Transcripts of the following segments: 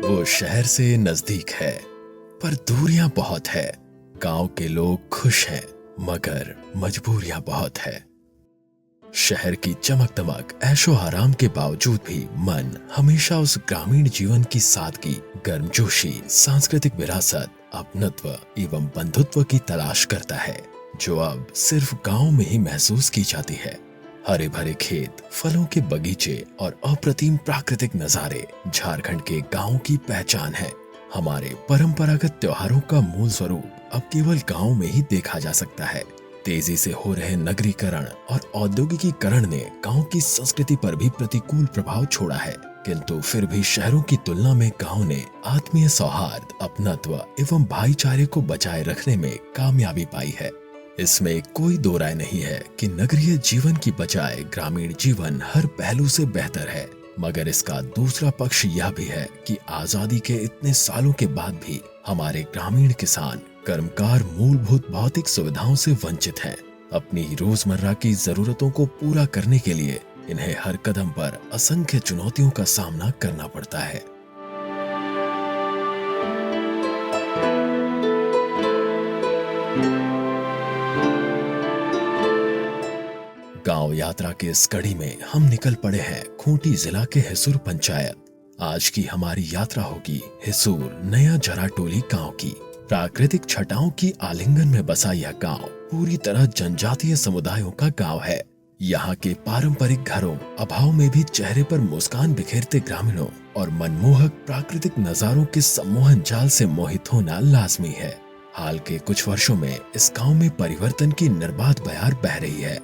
वो शहर से नजदीक है पर दूरियां बहुत है। गांव के लोग खुश हैं मगर मजबूरियां बहुत है। शहर की चमक दमक ऐशो आराम के बावजूद भी मन हमेशा उस ग्रामीण जीवन की सादगी, गर्मजोशी, सांस्कृतिक विरासत, अपनत्व एवं बंधुत्व की तलाश करता है जो अब सिर्फ गांव में ही महसूस की जाती है। हरे भरे खेत, फलों के बगीचे और अप्रतिम प्राकृतिक नजारे झारखंड के गांव की पहचान है। हमारे परंपरागत त्योहारों का मूल स्वरूप अब केवल गांव में ही देखा जा सकता है। तेजी से हो रहे नगरीकरण और औद्योगिकीकरण ने गांव की संस्कृति पर भी प्रतिकूल प्रभाव छोड़ा है, किंतु फिर भी शहरों की तुलना में गांव ने आत्मीय सौहार्द, अपनत्व एवं भाईचारे को बचाए रखने में कामयाबी पाई है। इसमें कोई दो राय नहीं है कि नगरीय जीवन की बजाय ग्रामीण जीवन हर पहलू से बेहतर है, मगर इसका दूसरा पक्ष यह भी है कि आजादी के इतने सालों के बाद भी हमारे ग्रामीण किसान कर्मकार मूलभूत भौतिक सुविधाओं से वंचित हैं। अपनी रोजमर्रा की जरूरतों को पूरा करने के लिए इन्हें हर कदम पर असंख्य चुनौतियों का सामना करना पड़ता है। गांव यात्रा के इस कड़ी में हम निकल पड़े हैं खूंटी जिला के हिसूर पंचायत। आज की हमारी यात्रा होगी हिसूर नया जराटोली गांव की। प्राकृतिक छटाओं की आलिंगन में बसा यह गांव पूरी तरह जनजातीय समुदायों का गांव है। यहाँ के पारंपरिक घरों, अभाव में भी चेहरे पर मुस्कान बिखेरते ग्रामीणों और मनमोहक प्राकृतिक नजारों के सम्मोहन जाल से मोहित होना लाजमी है। हाल के कुछ वर्षों में इस गांव में परिवर्तन की निर्बाध बयार बह रही है।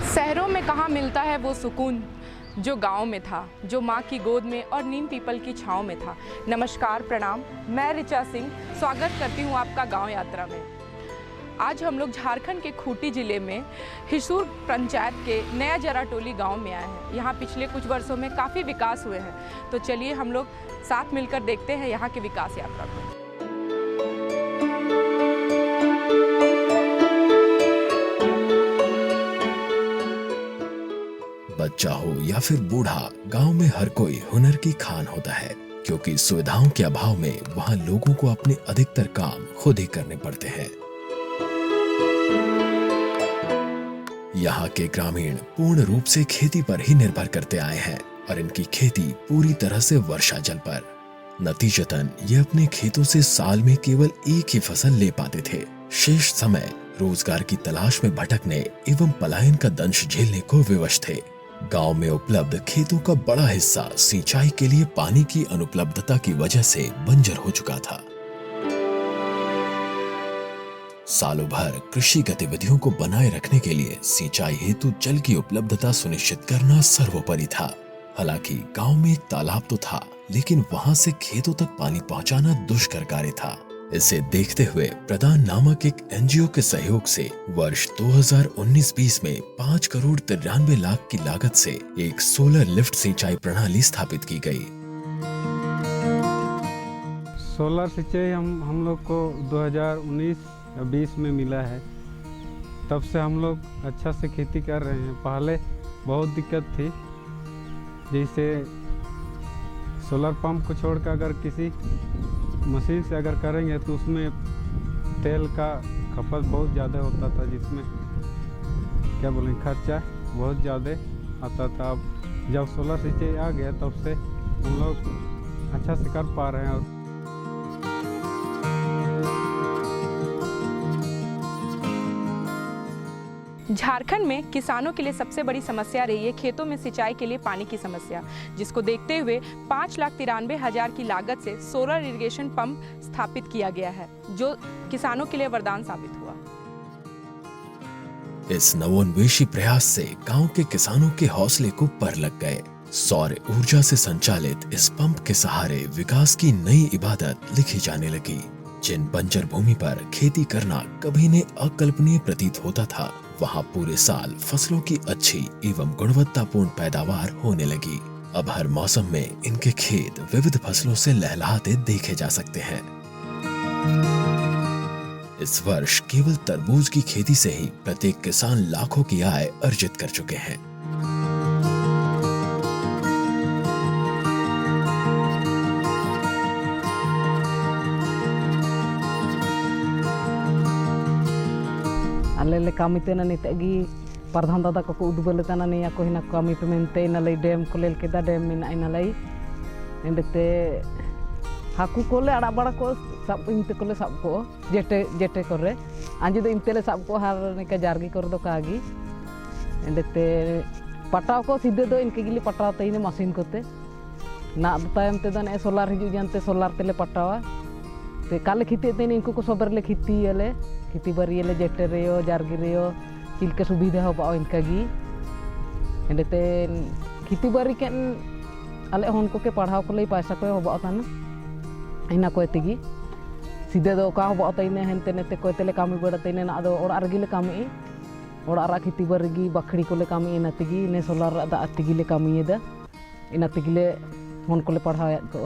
शहरों में कहाँ मिलता है वो सुकून जो गांव में था, जो माँ की गोद में और नीम पीपल की छांव में था। नमस्कार, प्रणाम, मैं ऋचा सिंह स्वागत करती हूँ आपका गांव यात्रा में। आज हम लोग झारखंड के खूंटी जिले में हिसूर पंचायत के नया जराटोली गांव में आए हैं। यहाँ पिछले कुछ वर्षों में काफ़ी विकास हुए हैं, तो चलिए हम लोग साथ मिलकर देखते हैं यहाँ के विकास यात्रा को। बच्चा हो या फिर बूढ़ा, गांव में हर कोई हुनर की खान होता है, क्योंकि सुविधाओं के अभाव में वहां लोगों को अपने अधिकतर काम खुद ही करने पड़ते हैं। यहाँ के ग्रामीण पूर्ण रूप से खेती पर ही निर्भर करते आए हैं और इनकी खेती पूरी तरह से वर्षा जल पर। नतीजतन ये अपने खेतों से साल में केवल एक ही फसल ले पाते थे। शेष समय रोजगार की तलाश में भटकने एवं पलायन का दंश झेलने को विवश थे। गांव में उपलब्ध खेतों का बड़ा हिस्सा सिंचाई के लिए पानी की अनुपलब्धता की वजह से बंजर हो चुका था। सालों भर कृषि गतिविधियों को बनाए रखने के लिए सिंचाई हेतु जल की उपलब्धता सुनिश्चित करना सर्वोपरि था। हालांकि गांव में एक तालाब तो था, लेकिन वहां से खेतों तक पानी पहुंचाना दुष्कर कार्य था। इसे देखते हुए प्रदान नामक एक एनजीओ के सहयोग से वर्ष 2019-20 में 5 करोड़ 93 लाख की लागत से एक सोलर लिफ्ट सिंचाई प्रणाली स्थापित की गई। सोलर सिंचाई हम लोग को 2019-20 में मिला है। तब से हम लोग अच्छा से खेती कर रहे हैं। पहले बहुत दिक्कत थी, जैसे सोलर पंप को छोड़कर अगर किसी मशीन से अगर करेंगे तो उसमें तेल का खपत बहुत ज़्यादा होता था, जिसमें क्या बोलें खर्चा बहुत ज़्यादा आता था। अब जब सोलर सिंचाई आ गया तब से हम लोग अच्छा से कर पा रहे हैं। झारखंड में किसानों के लिए सबसे बड़ी समस्या रही है खेतों में सिंचाई के लिए पानी की समस्या, जिसको देखते हुए 5,93,000 की लागत से सोलर इरिगेशन पंप स्थापित किया गया है, जो किसानों के लिए वरदान साबित हुआ। इस नवोन्वेषी प्रयास से गांव के किसानों के हौसले को पर लग गए। सौर ऊर्जा से संचालित इस पंप के सहारे विकास की नई इबादत लिखी जाने लगी। जिन बंजर भूमि पर खेती करना कभी ने अकल्पनीय प्रतीत होता था, वहां पूरे साल फसलों की अच्छी एवं गुणवत्तापूर्ण पैदावार होने लगी। अब हर मौसम में इनके खेत विविध फसलों से लहलहाते देखे जा सकते हैं। इस वर्ष केवल तरबूज की खेती से ही प्रत्येक किसान लाखों की आय अर्जित कर चुके हैं। ᱟᱞᱮ ᱞᱮ ᱠᱟᱹᱢᱤ ᱛᱮᱱᱟ ᱱᱤᱛᱚᱜ ᱜᱮ ᱯᱨᱚᱫᱷᱟᱱ ᱫᱟᱫᱟ ᱠᱚᱠᱚ ᱩᱫᱩᱜ ᱛᱟᱦᱮᱱᱟ ᱱᱤᱭᱟᱹ ᱠᱚ ᱦᱤᱱᱟ ᱠᱟᱹᱢᱤ ᱯᱮ ᱢᱮᱱᱛᱮ ᱤᱱᱟᱹᱞᱟᱹᱭ ᱰᱮᱢ ᱠᱚᱞᱮ ᱠᱮᱫᱟ ᱰᱮᱢ ᱢᱮᱱᱟᱜᱼᱟ ᱤᱱᱟᱹᱞᱟᱹᱭ ᱮᱸᱰᱮᱛᱮ ᱦᱟᱹᱠᱩ ᱠᱚᱞᱮ ᱟᱲᱟᱜ ᱵᱟᱲᱟ ᱠᱚ ᱥᱟᱵ ᱤᱧ ᱛᱮᱠᱚᱞᱮ ᱥᱟᱵ ᱠᱚ ᱡᱮᱴᱮ ᱠᱚᱨᱮ ᱟᱸᱡᱮ ᱫᱚ ᱤᱧ ᱛᱮᱞᱮ ᱥᱟᱵ ᱠᱚ ᱟᱨ ᱱᱤᱠᱟ ᱡᱟᱨᱜᱤ ᱠᱚᱨᱮ ᱫᱚ ᱠᱟᱜᱤ ᱮᱸᱰᱮᱛᱮ ᱯᱟᱴᱟᱣ ᱠᱚ ᱥᱤᱫᱷᱟᱹ ᱫᱚ ᱤᱱᱠᱟᱹ ᱜᱮᱞᱮ ᱯᱟᱴᱟᱣ ᱛᱟᱦᱮᱱᱟ ᱢᱟᱥᱤᱱ ᱠᱚᱛᱮ ᱱᱟᱜ ᱛᱟᱭᱚᱢ ᱛᱮᱫᱚ ᱱᱮ ᱥᱳᱞᱟᱨ ᱦᱤᱡᱩᱜ ᱡᱟᱱᱛᱮ ᱥᱳᱞᱟर ᱛᱮᱞᱮ ᱯᱟᱴᱟᱣᱟ ते काले खीती तेन इनको को सब रे खीतीले खीती बारियले जेटे रेयो जारगी रेयो चिलके सुविधा हो बा इनका गी एंडते खीती बारी के आले हन को के पढ़ाव को लई पैसा को हो बा ताना इना को एतिगी सीधे दो का हो बा तइने हेनते नेते को तेले कामी बड़ा तइने ना दो ओड़ा रगी ले कामी ओड़ा रा खीती बारी गी बखड़ी को ले कामी इना तिगी ने सोलार दा तिगी ले कामी दा इना तिगी ले हन को ले पढ़ाव को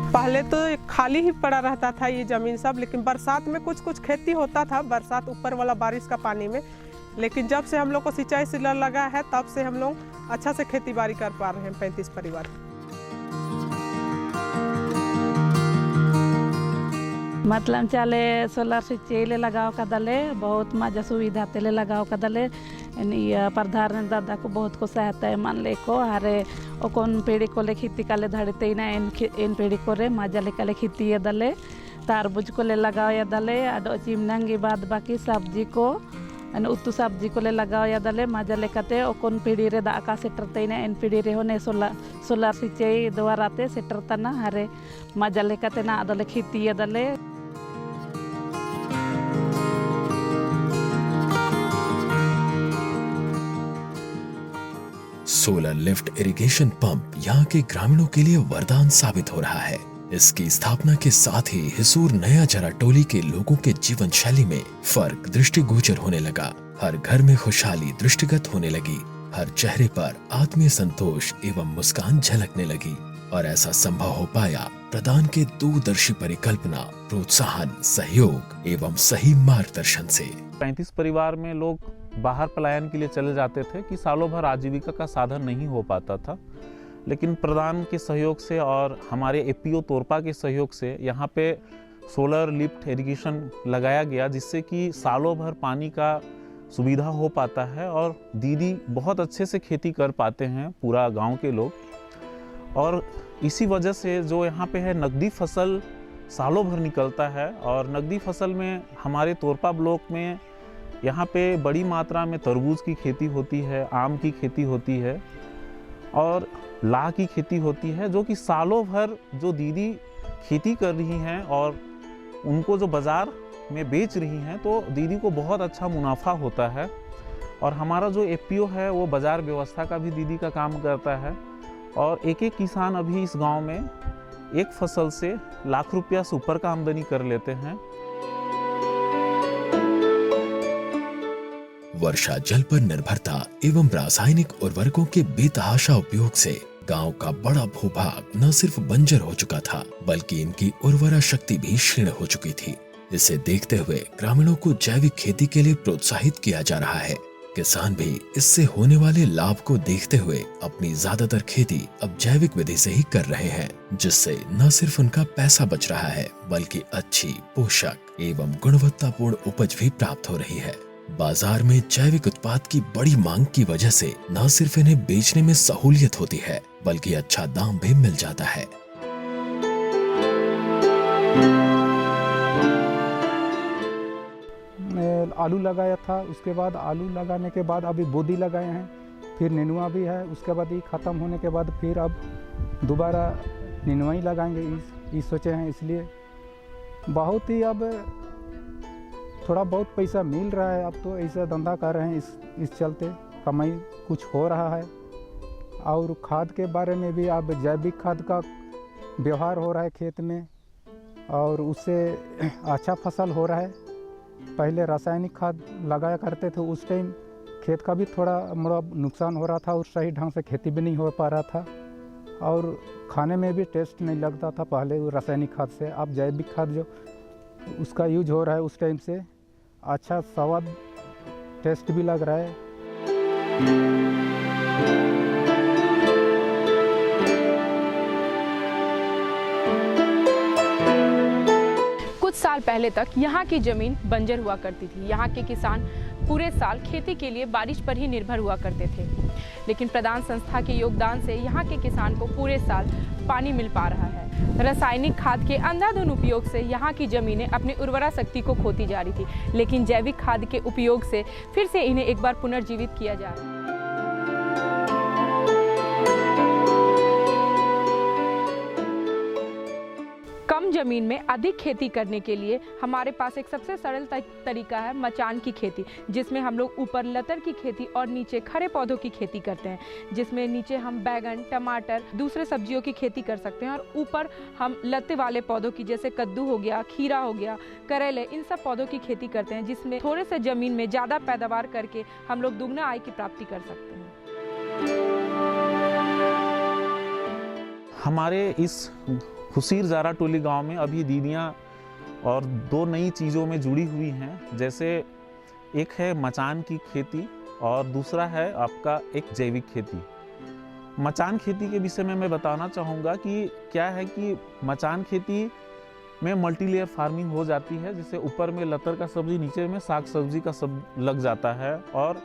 पहले तो खाली ही पड़ा रहता था ये ज़मीन सब, लेकिन बरसात में कुछ कुछ खेती होता था, बरसात ऊपर वाला बारिश का पानी में। लेकिन जब से हम लोग को सिंचाई सिलर लगा है तब से हम लोग अच्छा से खेती बाड़ी कर पा रहे हैं 35 परिवार। मतलब चले सोलर सिंचाई लगाव कदले बहुत मजा सुविधा तेले लगाव कदले प्रधान दादा को बहुत को सहायता है मान ले को हारे ओकोन पीढ़ी को ले खेती काले धड़ते ना इन पीढ़ी को रे मजा ले काले खेती ये दले तारबूज को ले लगाव या दले आडो चिमनांगी बाद बाकी सब्जी को उतु सब्जी को ले लगाव या दले मजा ले कते ओकोन पीढ़ी रे दा का सेटरते ना इन पीढ़ी रे होने सोलर सिंचाई द्वारा ते सेटरता ना हारे मजा ले कते ना दले खेती ये दले। सोलर लिफ्ट इरिगेशन पंप यहाँ के ग्रामीणों के लिए वरदान साबित हो रहा है। इसकी स्थापना के साथ ही हिसूर नया जरा टोली के लोगों के जीवन शैली में फर्क दृष्टिगोचर होने लगा। हर घर में खुशहाली दृष्टिगत होने लगी, हर चेहरे पर आत्मीय संतोष एवं मुस्कान झलकने लगी और ऐसा संभव हो पाया प्रदान के दूरदर्शी परिकल्पना, प्रोत्साहन, सहयोग एवं सही मार्गदर्शन से। 35 परिवार में लोग बाहर पलायन के लिए चले जाते थे कि सालों भर आजीविका का साधन नहीं हो पाता था, लेकिन प्रधान के सहयोग से और हमारे एपीओ तोरपा के सहयोग से यहाँ पे सोलर लिफ्ट इरिगेशन लगाया गया, जिससे कि सालों भर पानी का सुविधा हो पाता है और दीदी बहुत अच्छे से खेती कर पाते हैं पूरा गांव के लोग। और इसी वजह से जो यहाँ पे है नकदी फसल सालों भर निकलता है और नकदी फसल में हमारे तोरपा ब्लॉक में यहाँ पे बड़ी मात्रा में तरबूज की खेती होती है, आम की खेती होती है और लाह की खेती होती है, जो कि सालों भर जो दीदी खेती कर रही हैं और उनको जो बाज़ार में बेच रही हैं तो दीदी को बहुत अच्छा मुनाफा होता है। और हमारा जो एपीओ है वो बाज़ार व्यवस्था का भी दीदी का काम करता है और एक एक किसान अभी इस गांव में एक फसल से लाख रुपया से ऊपर का आमदनी कर लेते हैं। वर्षा जल पर निर्भरता एवं रासायनिक उर्वरकों के बेतहाशा उपयोग से गांव का बड़ा भूभाग न सिर्फ बंजर हो चुका था बल्कि इनकी उर्वरा शक्ति भी क्षीण हो चुकी थी। इसे देखते हुए ग्रामीणों को जैविक खेती के लिए प्रोत्साहित किया जा रहा है। किसान भी इससे होने वाले लाभ को देखते हुए अपनी ज्यादातर खेती अब जैविक विधि से ही कर रहे हैं, जिससे न सिर्फ उनका पैसा बच रहा है बल्कि अच्छी पोषक एवं गुणवत्तापूर्ण उपज भी प्राप्त हो रही है। बाजार में जैविक उत्पाद की बड़ी मांग की वजह से न सिर्फ इन्हें बेचने में सहूलियत होती है बल्कि अच्छा दाम भी मिल जाता है। आलू लगाया था, उसके बाद आलू लगाने के बाद अभी बोदी लगाए हैं, फिर नेनुआ भी है, उसके बाद ये ख़त्म होने के बाद फिर अब दोबारा नेनुआ ही लगाएंगे इस सोचे हैं। इसलिए बहुत ही अब थोड़ा बहुत पैसा मिल रहा है, अब तो ऐसा धंधा कर रहे हैं, इस चलते कमाई कुछ हो रहा है। और खाद के बारे में भी अब जैविक खाद का व्यवहार हो रहा है खेत में और उससे अच्छा फसल हो रहा है। पहले रासायनिक खाद लगाया करते थे, उस टाइम खेत का भी थोड़ा मोड़ा नुकसान हो रहा था और सही ढंग से खेती भी नहीं हो पा रहा था और खाने में भी टेस्ट नहीं लगता था पहले वो रासायनिक खाद से। अब जैविक खाद जो उसका यूज हो रहा है उस टाइम से अच्छा स्वाद टेस्ट भी लग रहा है। कुछ साल साल पहले तक यहाँ की ज़मीन बंजर हुआ करती थी। यहाँ के किसान पूरे साल खेती के लिए बारिश पर ही निर्भर हुआ करते थे, लेकिन प्रदान संस्था के योगदान से यहाँ के किसान को पूरे साल पानी मिल पा रहा है। रासायनिक खाद के अंधाधुंध उपयोग से यहाँ की ज़मीनें अपनी उर्वरा शक्ति को खोती जा रही थी, लेकिन जैविक खाद के उपयोग से फिर से इन्हें एक बार पुनर्जीवित किया जा रहा है। कम जमीन में अधिक खेती करने के लिए हमारे पास एक सबसे सरल तरीका है मचान की खेती, जिसमें हम लोग ऊपर लतर की खेती और नीचे खड़े पौधों की खेती करते हैं, जिसमें नीचे हम बैगन, टमाटर, दूसरे सब्जियों की खेती कर सकते हैं और ऊपर हम लत्ते वाले पौधों की जैसे कद्दू हो गया, खीरा हो गया, करेले, इन सब पौधों की खेती करते हैं, जिसमें थोड़े से जमीन में ज़्यादा पैदावार करके हम लोग दुगना आय की प्राप्ति कर सकते हैं। हमारे इस खुसीर जारा टोली गांव में अभी दीदियां और दो नई चीज़ों में जुड़ी हुई हैं, जैसे एक है मचान की खेती और दूसरा है आपका एक जैविक खेती। मचान खेती के विषय में मैं बताना चाहूँगा कि क्या है कि मचान खेती में मल्टी लेयर फार्मिंग हो जाती है, जिससे ऊपर में लतर का सब्जी, नीचे में साग सब्जी का सब लग जाता है और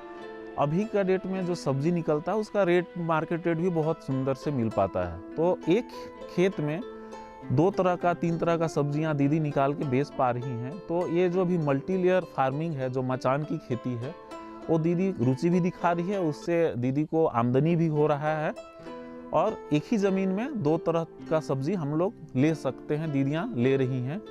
अभी का डेट में जो सब्जी निकलता है उसका रेट, मार्केट रेट भी बहुत सुंदर से मिल पाता है। तो एक खेत में 2 तरह का 3 तरह का सब्जियां दीदी निकाल के बेच पा रही हैं। तो ये जो अभी मल्टी लेयर फार्मिंग है, जो मचान की खेती है, वो दीदी रुचि भी दिखा रही है, उससे दीदी को आमदनी भी हो रहा है और एक ही ज़मीन में 2 तरह का सब्जी हम लोग ले सकते हैं, दीदियां ले रही हैं।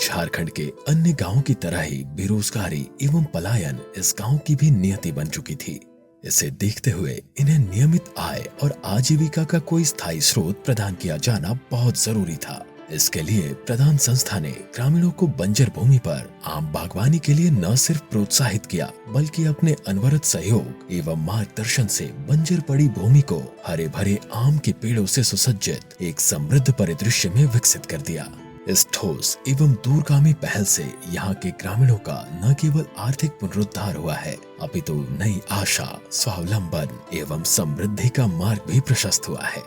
झारखंड के अन्य गांवों की तरह ही बेरोजगारी एवं पलायन इस गांव की भी नियति बन चुकी थी। इसे देखते हुए इन्हें नियमित आय और आजीविका का कोई स्थायी स्रोत प्रदान किया जाना बहुत जरूरी था। इसके लिए प्रदान संस्था ने ग्रामीणों को बंजर भूमि पर आम बागवानी के लिए न सिर्फ प्रोत्साहित किया, बल्कि अपने अनवरत सहयोग एवं मार्गदर्शन से बंजर पड़ी भूमि को हरे भरे आम के पेड़ों से सुसज्जित एक समृद्ध परिदृश्य में विकसित कर दिया। इस ठोस एवं दूरगामी पहल से यहाँ के ग्रामीणों का न केवल आर्थिक पुनरुद्धार हुआ है, अपितु नई आशा, स्वावलंबन एवं समृद्धि का मार्ग भी प्रशस्त हुआ है।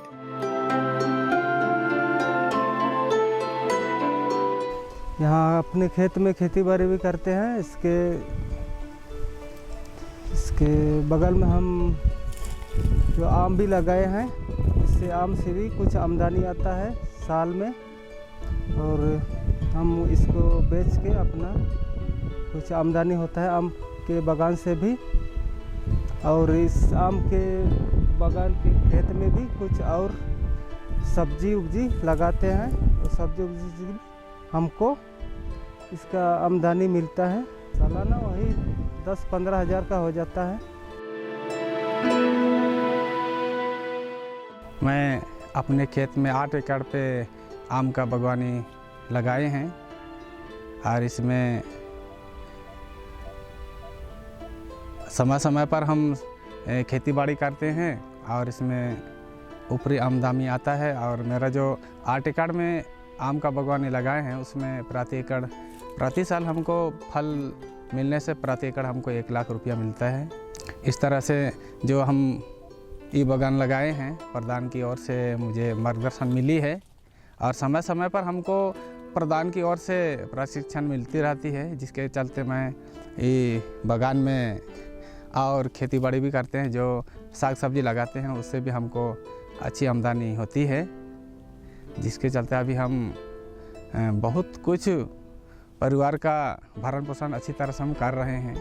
यहाँ अपने खेत में खेती बाड़ी भी करते हैं। इसके बगल में हम जो आम भी लगाए हैं, इससे आम से भी कुछ आमदनी आता है साल में और हम इसको बेच के अपना कुछ आमदनी होता है आम के बागान से भी। और इस आम के बागान के खेत में भी कुछ और सब्जी उब्जी लगाते हैं और सब्जी उब्जी हमको इसका आमदनी मिलता है। सालाना वही 10-15 हज़ार का हो जाता है। मैं अपने खेत में 8 एकड़ पे आम का बागवानी लगाए हैं और इसमें समय समय पर हम खेती बाड़ी करते हैं और इसमें ऊपरी आमदनी आता है। और मेरा जो 8 एकड़ में आम का बागवानी लगाए हैं उसमें प्रति साल हमको फल मिलने से प्रति एकड़ हमको 1 लाख रुपया मिलता है। इस तरह से जो हम ये बागान लगाए हैं प्रधान की ओर से मुझे मार्गदर्शन मिली है और समय समय पर हमको प्रधान की ओर से प्रशिक्षण मिलती रहती है, जिसके चलते मैं ये बागान में और खेती बाड़ी भी करते हैं। जो साग सब्जी लगाते हैं उससे भी हमको अच्छी आमदनी होती है, जिसके चलते अभी हम बहुत कुछ परिवार का भरण पोषण अच्छी तरह से हम कर रहे हैं।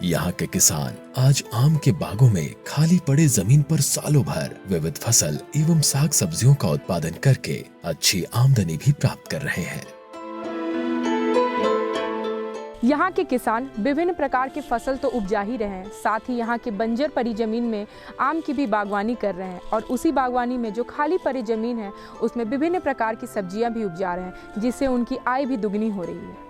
यहाँ के किसान आज आम के बागों में खाली पड़े जमीन पर सालों भर विविध फसल एवं साग सब्जियों का उत्पादन करके अच्छी आमदनी भी प्राप्त कर रहे हैं। यहाँ के किसान विभिन्न प्रकार की फसल तो उपजा ही रहे हैं, साथ ही यहाँ के बंजर पड़ी जमीन में आम की भी बागवानी कर रहे हैं और उसी बागवानी में जो खाली पड़ी जमीन है उसमें विभिन्न प्रकार की सब्जियां भी उपजा रहे हैं, जिससे उनकी आय भी दुगनी हो रही है।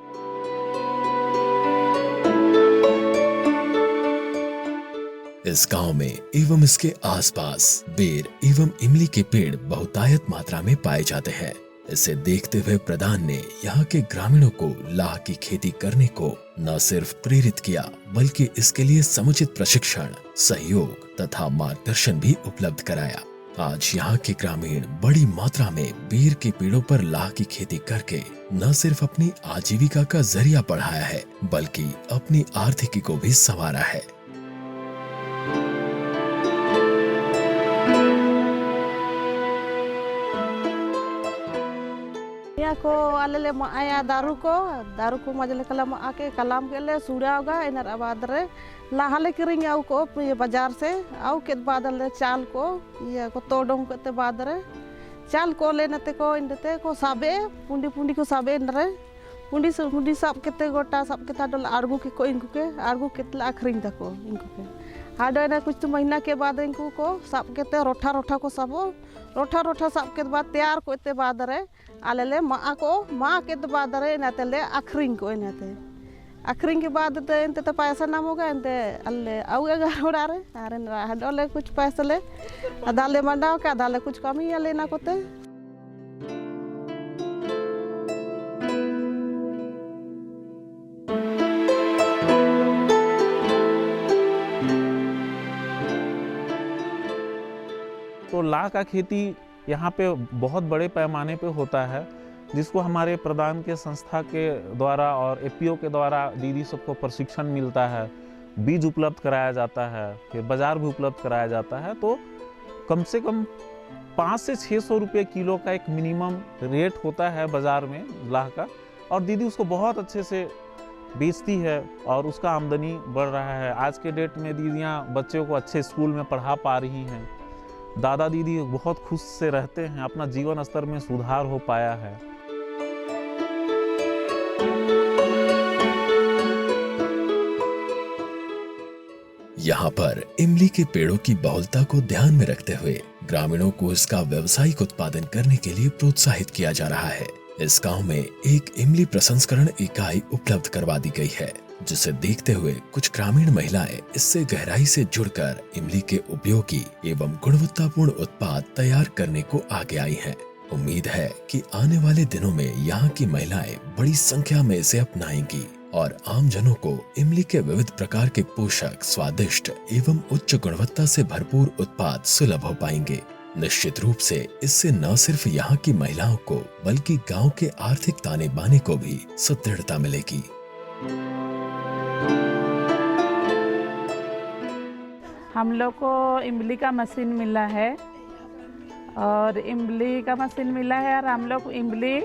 इस गांव में एवं इसके आसपास बेर एवं इमली के पेड़ बहुतायत मात्रा में पाए जाते हैं। इसे देखते हुए प्रधान ने यहाँ के ग्रामीणों को लाह की खेती करने को न सिर्फ प्रेरित किया बल्कि इसके लिए समुचित प्रशिक्षण, सहयोग तथा मार्गदर्शन भी उपलब्ध कराया। आज यहाँ के ग्रामीण बड़ी मात्रा में बेर के पेड़ों पर लाह की खेती करके न सिर्फ अपनी आजीविका का जरिया बढ़ाया है बल्कि अपनी आर्थिकी को भी संवारा है। को आले आया दारू को मजले कलम आके कलाम के ले सूड़ा होगा इनर आबाद रे लाहले किरिंग आउ को ये बाजार से आउ के बाद ले चाल को ये को तोड़ों करते बाद रे चाल को लेने ते को इनते को साबे पुंडी को साबे नरे पुंडी साब केते गोटा साब केता डल आड़गू के को इनको के आड़गू केतला आखरिंग तको इनको के हाडो ना कुछ महीना के बाद इनको को साब केते रोठा को सबो रोठा साब के बाद तैयार को इते बाद रे आले मा के बाद रे इनाते ले आखरिंग को इनाते आखरिंग के बाद ते इनते तो पैसा नाम होगा इनते अल्ले आउगे गारोड़ा रे अरे हाडोले कुछ पैसा ले आदाले मंडाओ के आदाले कुछ कमी या लेना कोते। तो लाह का खेती यहाँ पे बहुत बड़े पैमाने पे होता है, जिसको हमारे प्रधान के संस्था के द्वारा और एपीओ के द्वारा दीदी सबको प्रशिक्षण मिलता है, बीज उपलब्ध कराया जाता है, फिर बाजार भी उपलब्ध कराया जाता है। तो कम से कम 500 से 600 रुपये किलो का एक मिनिमम रेट होता है बाज़ार में लाह का, और दीदी उसको बहुत अच्छे से बेचती है और उसका आमदनी बढ़ रहा है। आज के डेट में दीदियाँ बच्चों को अच्छे स्कूल में पढ़ा पा रही हैं, दादा दीदी बहुत खुश से रहते हैं, अपना जीवन स्तर में सुधार हो पाया है। यहाँ पर इमली के पेड़ों की बहुलता को ध्यान में रखते हुए ग्रामीणों को इसका व्यावसायिक उत्पादन करने के लिए प्रोत्साहित किया जा रहा है। इस गांव में एक इमली प्रसंस्करण इकाई उपलब्ध करवा दी गई है, जिसे देखते हुए कुछ ग्रामीण महिलाएं इससे गहराई से जुड़कर इमली के उपयोगी एवं गुणवत्तापूर्ण उत्पाद तैयार करने को आगे आई हैं। उम्मीद है कि आने वाले दिनों में यहाँ की महिलाएं बड़ी संख्या में इसे अपनाएंगी और आम जनों को इमली के विविध प्रकार के पोषक, स्वादिष्ट एवं उच्च गुणवत्ता से भरपूर उत्पाद सुलभ हो पाएंगे। निश्चित रूप से इससे न सिर्फ यहाँ की महिलाओं को बल्कि गांव के आर्थिक ताने बाने को भी सुदृढ़ता मिलेगी। हम लोग को इमली का मशीन मिला है और इमली का मशीन मिला है और हम लोग इमली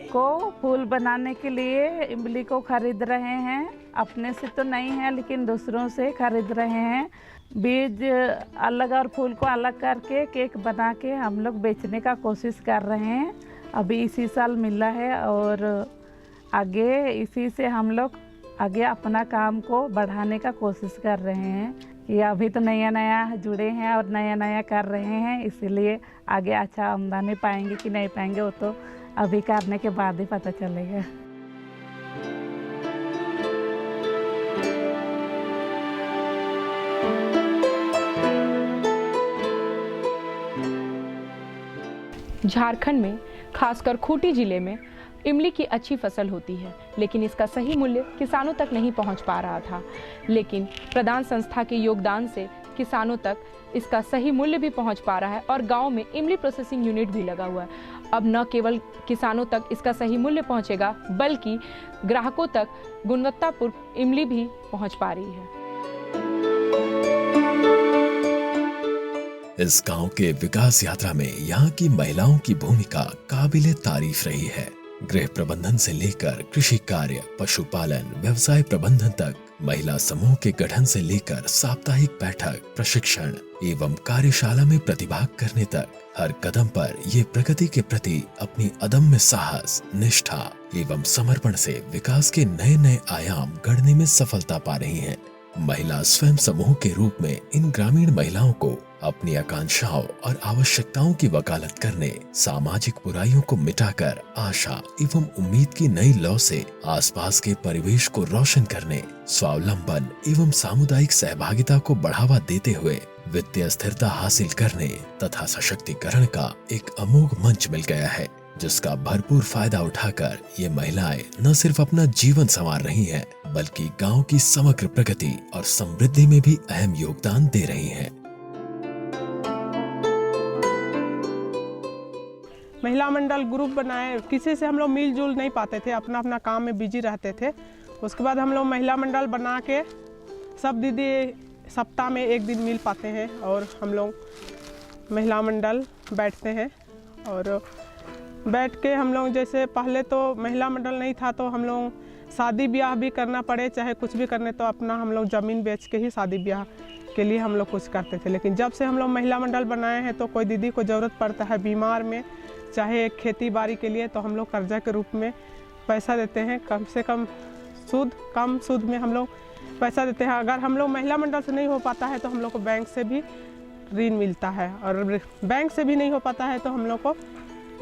को फूल बनाने के लिए इमली को खरीद रहे हैं। अपने से तो नहीं है लेकिन दूसरों से खरीद रहे हैं। बीज अलग और फूल को अलग करके केक बना के हम लोग बेचने का कोशिश कर रहे हैं। अभी इसी साल मिला है और आगे इसी से हम लोग आगे अपना काम को बढ़ाने का कोशिश कर रहे हैं। ये अभी तो नया जुड़े हैं और नया कर रहे हैं, इसीलिए आगे अच्छा आमदनी पाएंगे कि नहीं पाएंगे वो तो अभी करने के बाद ही पता चलेगा। झारखंड में खासकर खूंटी जिले में इमली की अच्छी फसल होती है, लेकिन इसका सही मूल्य किसानों तक नहीं पहुंच पा रहा था। लेकिन प्रधान संस्था के योगदान से किसानों तक इसका सही मूल्य भी पहुंच पा रहा है और गांव में इमली प्रोसेसिंग यूनिट भी लगा हुआ है। अब न केवल किसानों तक इसका सही मूल्य पहुंचेगा बल्कि ग्राहकों तक गुणवत्तापूर्ण इमली भी पहुंच पा रही है। इस गांव के विकास यात्रा में यहाँ की महिलाओं की भूमिका काबिले तारीफ रही है। गृह प्रबंधन से लेकर कृषि कार्य, पशुपालन, व्यवसाय प्रबंधन तक, महिला समूह के गठन से लेकर साप्ताहिक बैठक, प्रशिक्षण एवं कार्यशाला में प्रतिभाग करने तक हर कदम पर ये प्रगति के प्रति अपनी अदम्य साहस, निष्ठा एवं समर्पण से विकास के नए आयाम गढ़ने में सफलता पा रही हैं। महिला स्वयं समूह के रूप में इन ग्रामीण महिलाओं को अपनी आकांक्षाओं और आवश्यकताओं की वकालत करने, सामाजिक बुराइयों को मिटाकर आशा एवं उम्मीद की नई लौ से आसपास के परिवेश को रोशन करने, स्वावलंबन एवं सामुदायिक सहभागिता को बढ़ावा देते हुए वित्तीय स्थिरता हासिल करने तथा सशक्तिकरण का एक अमोघ मंच मिल गया है। जिसका भरपूर फायदा उठाकर ये महिलाएं न सिर्फ अपना जीवन संवार रही हैं, बल्कि गांव की समग्र प्रगति और समृद्धि में भी अहम योगदान दे रही हैं। महिला मंडल ग्रुप बनाए, किसी से हम लोग मिलजुल नहीं पाते थे, अपना अपना काम में बिजी रहते थे। उसके बाद हम लोग महिला मंडल बना के सब दीदी सप्ताह में एक दिन मिल पाते हैं और हम लोग महिला मंडल बैठते हैं। और बैठ के हम लोग, जैसे पहले तो महिला मंडल नहीं था तो हम लोग शादी ब्याह भी करना पड़े चाहे कुछ भी करने तो अपना हम लोग ज़मीन बेच के ही शादी ब्याह के लिए हम लोग कुछ करते थे। लेकिन जब से हम लोग महिला मंडल बनाए हैं तो कोई दीदी को ज़रूरत पड़ता है बीमार में, चाहे खेती बाड़ी के लिए, तो हम लोग कर्जा के रूप में पैसा देते हैं। कम से कम कम सूद में हम लोग पैसा देते हैं। अगर हम लोग महिला मंडल से नहीं हो पाता है तो हम लोग को बैंक से भी ऋण मिलता है, और बैंक से भी नहीं हो पाता है तो हम लोग को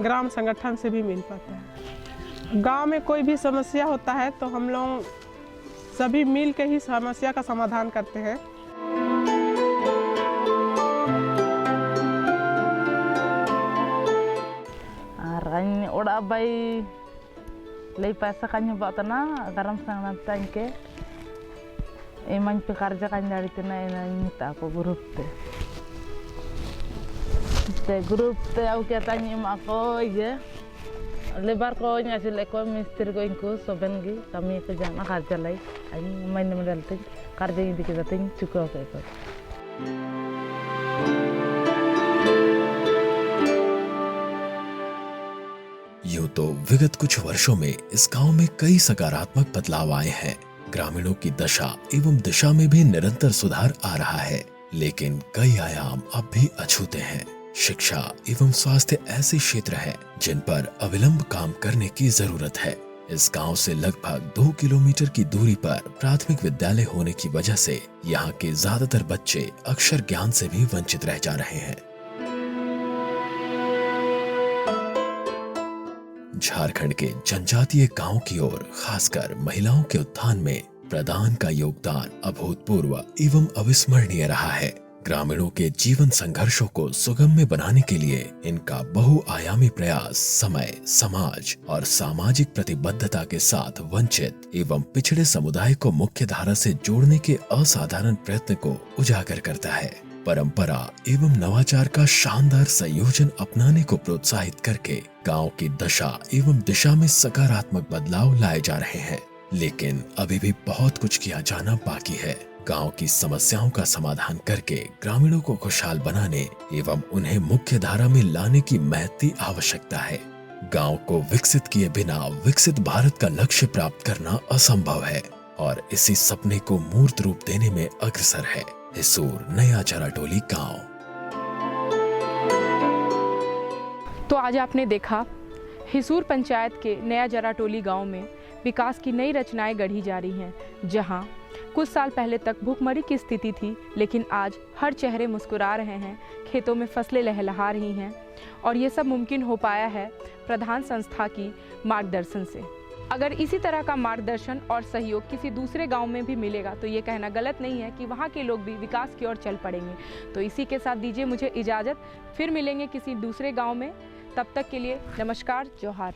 ग्राम संगठन से भी मिल पाता है। गांव में कोई भी समस्या होता है तो हम लोग सभी मिल के ही समस्या का समाधान करते हैं। Oda bay lay pasa kanya batana garam sangat tangke eman pekerja kan dari tina ina minta aku grup te aku katanya aku ya lebar ko nya sile ko mister ko ingku sobengi kami kerja nak kerja lagi ini main modal ting kerja ini kita ting cukup apa यूं तो विगत कुछ वर्षों में इस गांव में कई सकारात्मक बदलाव आए हैं। ग्रामीणों की दशा एवं दिशा में भी निरंतर सुधार आ रहा है, लेकिन कई आयाम अब भी अछूते हैं। शिक्षा एवं स्वास्थ्य ऐसे क्षेत्र हैं जिन पर अविलंब काम करने की जरूरत है। इस गांव से लगभग 2 किलोमीटर की दूरी पर प्राथमिक विद्यालय होने की वजह से यहाँ के ज्यादातर बच्चे अक्षर ज्ञान से भी वंचित रह जा रहे हैं। झारखंड के जनजातीय गांव की ओर खासकर महिलाओं के उत्थान में प्रदान का योगदान अभूतपूर्व एवं अविस्मरणीय रहा है। ग्रामीणों के जीवन संघर्षों को सुगम्य बनाने के लिए इनका बहुआयामी प्रयास समय, समाज और सामाजिक प्रतिबद्धता के साथ वंचित एवं पिछड़े समुदाय को मुख्य धारा से जोड़ने के असाधारण प्रयत्न को उजागर करता है। परंपरा एवं नवाचार का शानदार संयोजन अपनाने को प्रोत्साहित करके गांव की दशा एवं दिशा में सकारात्मक बदलाव लाए जा रहे हैं, लेकिन अभी भी बहुत कुछ किया जाना बाकी है। गांव की समस्याओं का समाधान करके ग्रामीणों को खुशहाल बनाने एवं उन्हें मुख्य धारा में लाने की महती आवश्यकता है। गांव को विकसित किए बिना विकसित भारत का लक्ष्य प्राप्त करना असंभव है और इसी सपने को मूर्त रूप देने में अग्रसर है हिसूर नया जराटोली गांव। तो आज आपने देखा हिसूर पंचायत के नया जराटोली गांव में विकास की नई रचनाएं गढ़ी जा रही हैं, जहां कुछ साल पहले तक भूखमरी की स्थिति थी, लेकिन आज हर चेहरे मुस्कुरा रहे हैं, खेतों में फसलें लहलहा रही हैं और ये सब मुमकिन हो पाया है प्रधान संस्था की मार्गदर्शन से। अगर इसी तरह का मार्गदर्शन और सहयोग किसी दूसरे गांव में भी मिलेगा तो ये कहना गलत नहीं है कि वहाँ के लोग भी विकास की ओर चल पड़ेंगे। तो इसी के साथ दीजिए मुझे इजाज़त, फिर मिलेंगे किसी दूसरे गांव में। तब तक के लिए नमस्कार, जोहार।